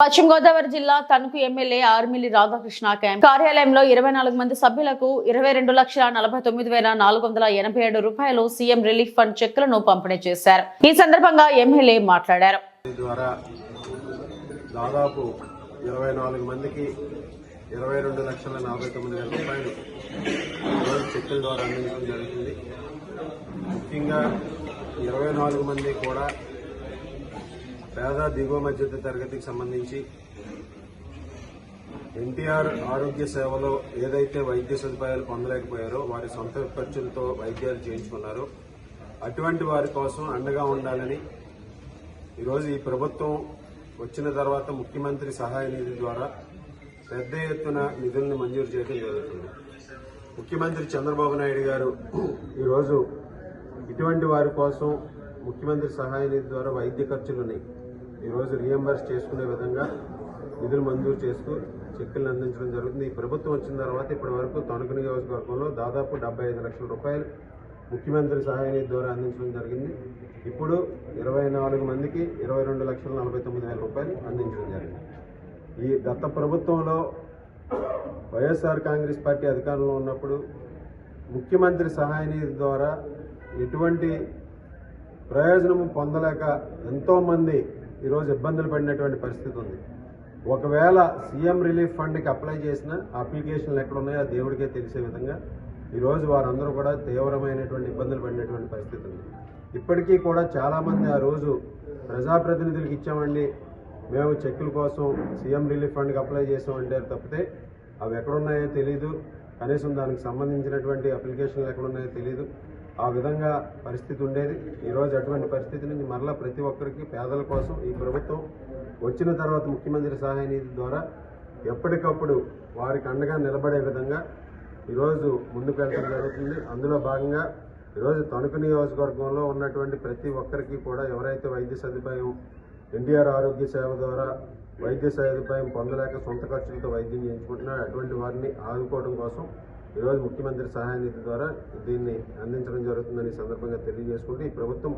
పశ్చిమ గోదావరి జిల్లా Tanuku MLA Armilli Radhakrishna camp కార్యాలయంలో 24 మంది సభ్యులకు 22,49,487 రూపాయలు సీఎం రిలీఫ్ ఫండ్ చెక్కులను పంపిణీ చేశారు. ఈ సందర్భంగా ఎమ్మెల్యే మాట్లాడారు. దాదాపు 24 మందికి 22,49,000 రూపాయలు చెక్కుల ద్వారా అందించడం జరుగుతుంది. ముఖ్యంగా 24 మంది కూడా పేద దిగువ మధ్యత తరగతికి సంబంధించి ఎన్టీఆర్ ఆరోగ్య సేవలో ఏదైతే వైద్య సదుపాయాలు పొందలేకపోయారో వారి సొంత ఖర్చులతో వైద్యాలు చేయించుకున్నారో అటువంటి వారి కోసం అండగా ఉండాలని ఈరోజు ఈ ప్రభుత్వం వచ్చిన తర్వాత ముఖ్యమంత్రి సహాయ నిధి ద్వారా పెద్ద ఎత్తున నిధులను మంజూరు చేయడం జరుగుతుంది. ముఖ్యమంత్రి చంద్రబాబు నాయుడు గారు ఈరోజు ఇటువంటి వారి కోసం ముఖ్యమంత్రి సహాయ నిధి ద్వారా వైద్య ఖర్చులని ఈరోజు రీఎంబర్స్ చేసుకునే విధంగా నిధులు మంజూరు చేస్తూ చెక్కులను అందించడం జరుగుతుంది. ఈ ప్రభుత్వం వచ్చిన తర్వాత ఇప్పటి వరకు తణుకు నియోజకవర్గంలో దాదాపు 75 లక్షల రూపాయలు ముఖ్యమంత్రి సహాయ నిధి ద్వారా అందించడం జరిగింది. ఇప్పుడు 24 మందికి 22,49,000 రూపాయలు అందించడం జరిగింది. ఈ గత ప్రభుత్వంలో వైఎస్ఆర్ కాంగ్రెస్ పార్టీ అధికారంలో ఉన్నప్పుడు ముఖ్యమంత్రి సహాయ నిధి ద్వారా ఎటువంటి ప్రయోజనము పొందలేక ఎంతోమంది ఈరోజు ఇబ్బందులు పడినటువంటి పరిస్థితి ఉంది. ఒకవేళ సీఎం రిలీఫ్ ఫండ్కి అప్లై చేసిన అప్లికేషన్లు ఎక్కడున్నాయో దేవుడికే తెలిసే విధంగా ఈరోజు వారందరూ కూడా తీవ్రమైనటువంటి ఇబ్బందులు పడినటువంటి పరిస్థితి ఉంది. ఇప్పటికీ కూడా చాలామంది ఆ రోజు ప్రజాప్రతినిధులకు ఇచ్చామండి, మేము చెక్కుల కోసం సీఎం రిలీఫ్ ఫండ్కి అప్లై చేసామంటే తప్పితే అవి ఎక్కడున్నాయో తెలీదు, కనీసం దానికి సంబంధించినటువంటి అప్లికేషన్లు ఎక్కడున్నాయో తెలీదు. ఆ విధంగా పరిస్థితి ఉండేది. ఈరోజు అటువంటి పరిస్థితి నుంచి మరలా ప్రతి ఒక్కరికి పేదల కోసం ఈ ప్రభుత్వం వచ్చిన తర్వాత ముఖ్యమంత్రి సహాయ నిధి ద్వారా ఎప్పటికప్పుడు వారికి అండగా నిలబడే విధంగా ఈరోజు ముందుకు వెళ్ళడం జరుగుతుంది. అందులో భాగంగా ఈరోజు తణుకు నియోజకవర్గంలో ఉన్నటువంటి ప్రతి ఒక్కరికి కూడా ఎవరైతే వైద్య సదుపాయం ఎన్టీఆర్ ఆరోగ్య సేవ ద్వారా వైద్య సదుపాయం పొందలేక సొంత ఖర్చులతో వైద్యం చేయించుకుంటున్నారో అటువంటి వారిని ఆదుకోవడం కోసం ఈరోజు ముఖ్యమంత్రి సహాయ నిధి ద్వారా దీన్ని అందించడం జరుగుతుందని సందర్భంగా తెలియజేసుకుంటూ ఈ ప్రభుత్వం